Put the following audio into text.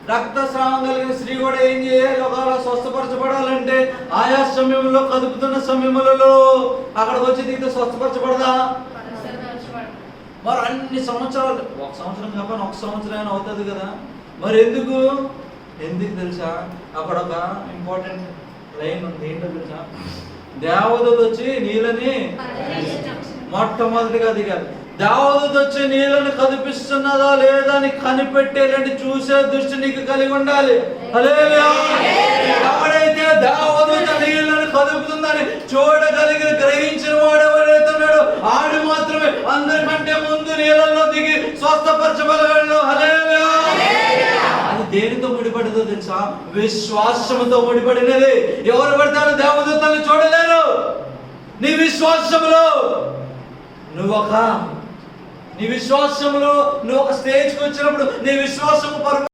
రక్తస్రావం కలిగిన స్త్రీ కూడా ఏం చేయాలి? ఒకవేళ స్వస్థపరచబడాలంటే ఆయా సమయంలో, కదుపుతున్న సమయములలో అక్కడికి వచ్చి దిగితే స్వస్థపరచబడదా? మరి అన్ని సంవత్సరాలు, ఒక సంవత్సరం కాకపోయినా ఒక సంవత్సరం అయినా అవుతుంది కదా. మరి ఎందుకు తెలుసా? అక్కడ ఒక ఇంపార్టెంట్ లైన్ ఉంది. ఏంటో తెలుసా? దేవదూత వచ్చి నీళ్ళని మొట్టమొదటిగా దిగాలి. దేవదూత వచ్చి నీళ్ళని కదిపిస్తున్నదా లేదా అని కనిపెట్టేలాంటి చూసే దృష్టి నీకు కలిగి ఉండాలి. హల్లెలూయా. ఎవడైతే దేవదూత నీళ్ళని కదుపుతుందని చూడగలిగిన, గ్రహించిన వాడు ఎవరైతే ఉన్నాడో ఆడు మాత్రమే అందరికంటే ముందు నీళ్ళల్లో దిగి స్వస్థపరచబడగలడు. హల్లెలూయా. అది దేనితో ముడిపడిందో తెలుసా? విశ్వాసముతో ముడిపడినది. ఎవరు పడతారో దేవదూతల్ని చూడలేరు. నీ విశ్వాసములో నువ్వు ఒక స్టేజ్కి వచ్చినప్పుడు నీ విశ్వాసము